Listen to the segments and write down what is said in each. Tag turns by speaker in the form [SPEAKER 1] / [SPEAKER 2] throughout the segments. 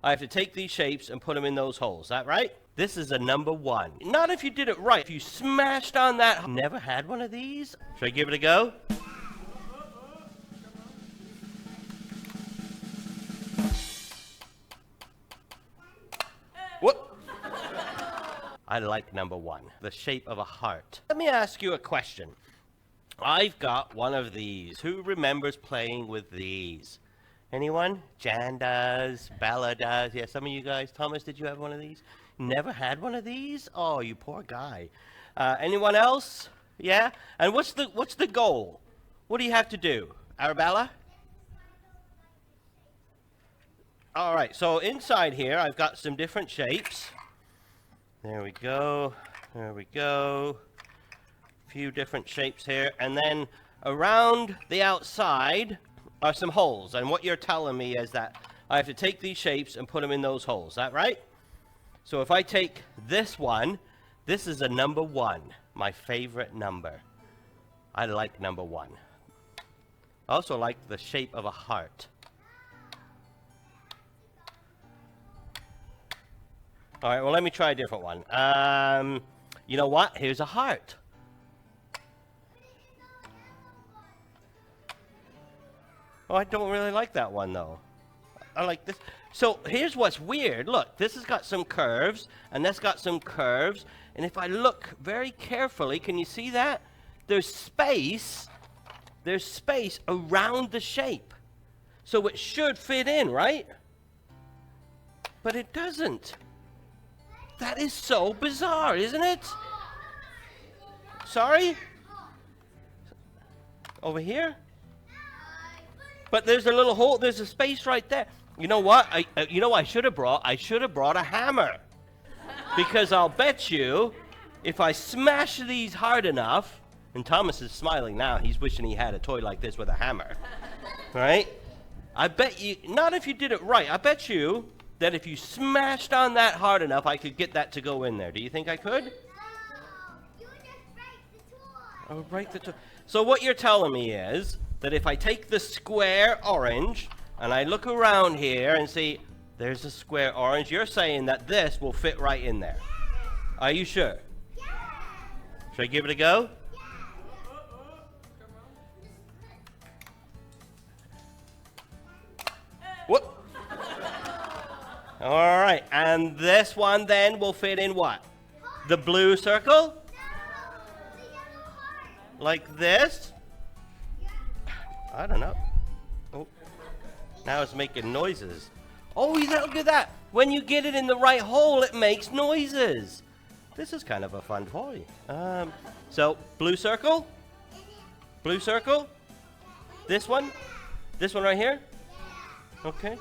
[SPEAKER 1] I have to take these shapes and put them in those holes. Is that right? This is a number 1. Not if you did it right. If you smashed on that. Never had one of these? Should I give it a go? What? I like number 1, the shape of a heart. Let me ask you a question. I've got one of these. Who remembers playing with these? Anyone? Jan does. Bella does. Yeah, some of you guys. Thomas, did you have one of these? Never had one of these? Oh, you poor guy. Anyone else? Yeah? And what's the goal? What do you have to do? Arabella? All right, so inside here, I've got some different shapes. There we go. There we go. A few different shapes here. And then around the outside are some holes. And what you're telling me is that I have to take these shapes and put them in those holes. Is that right? So if I take this one, this is a number 1, my favorite number. I like number 1. I also like the shape of a heart. All right, well, let me try a different one. You know what? Here's a heart. Oh, I don't really like that one, though. I like this. So here's what's weird. Look, this has got some curves, and that's got some curves. And if I look very carefully, can you see that? There's space around the shape. So it should fit in, right? But it doesn't. That is so bizarre, isn't it? Sorry? Over here? But there's a little hole, there's a space right there. You know what? I should have brought a hammer. Because I'll bet you, if I smash these hard enough, and Thomas is smiling now, he's wishing he had a toy like this with a hammer. Right? I bet you, not if you did it right, I bet you that if you smashed on that hard enough, I could get that to go in there. Do you think I could?
[SPEAKER 2] No, you just break the toy.
[SPEAKER 1] Oh, break the toy. So what you're telling me is that if I take the square orange and I look around here and see there's a square orange, you're saying that this will fit right in there. Are you sure?
[SPEAKER 2] Yeah.
[SPEAKER 1] Should I give it a go? What? All right, and this one then will fit in what? The blue circle? Like this? I don't know. Oh, now it's making noises. Oh, look at that. When you get it in the right hole, it makes noises. This is kind of a fun toy. So, blue circle? Blue circle? This one? This one right here? Okay.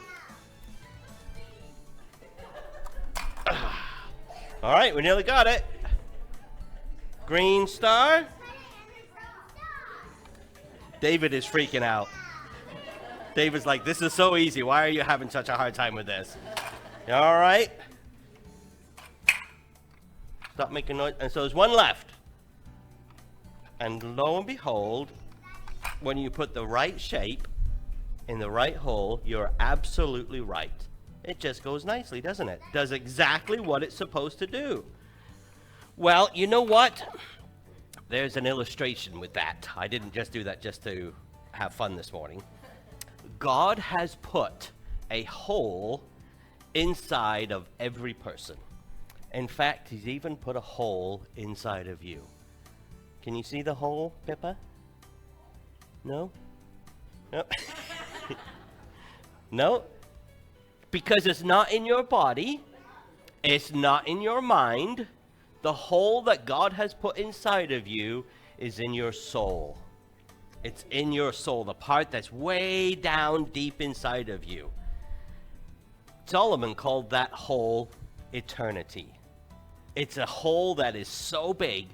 [SPEAKER 1] All right, we nearly got it. Green star. David is freaking out. David's like, this is so easy. Why are you having such a hard time with this? All right. Stop making noise. And so there's one left. And lo and behold, when you put the right shape in the right hole, you're absolutely right. It just goes nicely, doesn't it? Does exactly what it's supposed to do. Well, you know what? There's an illustration with that. I didn't just do that just to have fun this morning. God has put a hole inside of every person. In fact, he's even put a hole inside of you. Can you see the hole, Pippa? No? No? No? Because it's not in your body. It's not in your mind. The hole that God has put inside of you is in your soul. It's in your soul, the part that's way down deep inside of you. Solomon called that hole eternity. It's a hole that is so big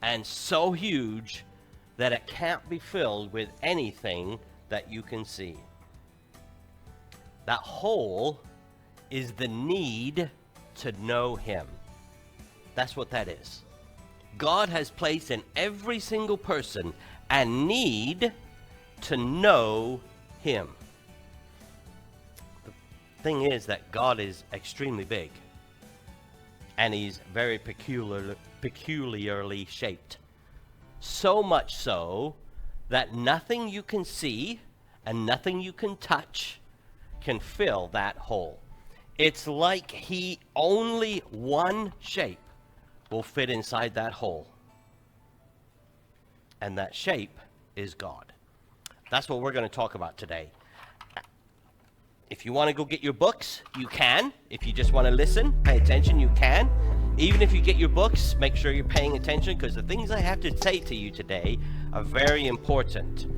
[SPEAKER 1] and so huge that it can't be filled with anything that you can see. That hole is the need to know him. That's what that is. God has placed in every single person a need to know him. thing is that God is extremely big. And he's very peculiarly shaped. So much so that nothing you can see and nothing you can touch can fill that hole. It's like only one shape will fit inside that hole. And that shape is God. That's what we're going to talk about today. If you want to go get your books, you can. If you just want to listen, pay attention, you can. Even if you get your books, make sure you're paying attention, because the things I have to say to you today are very important.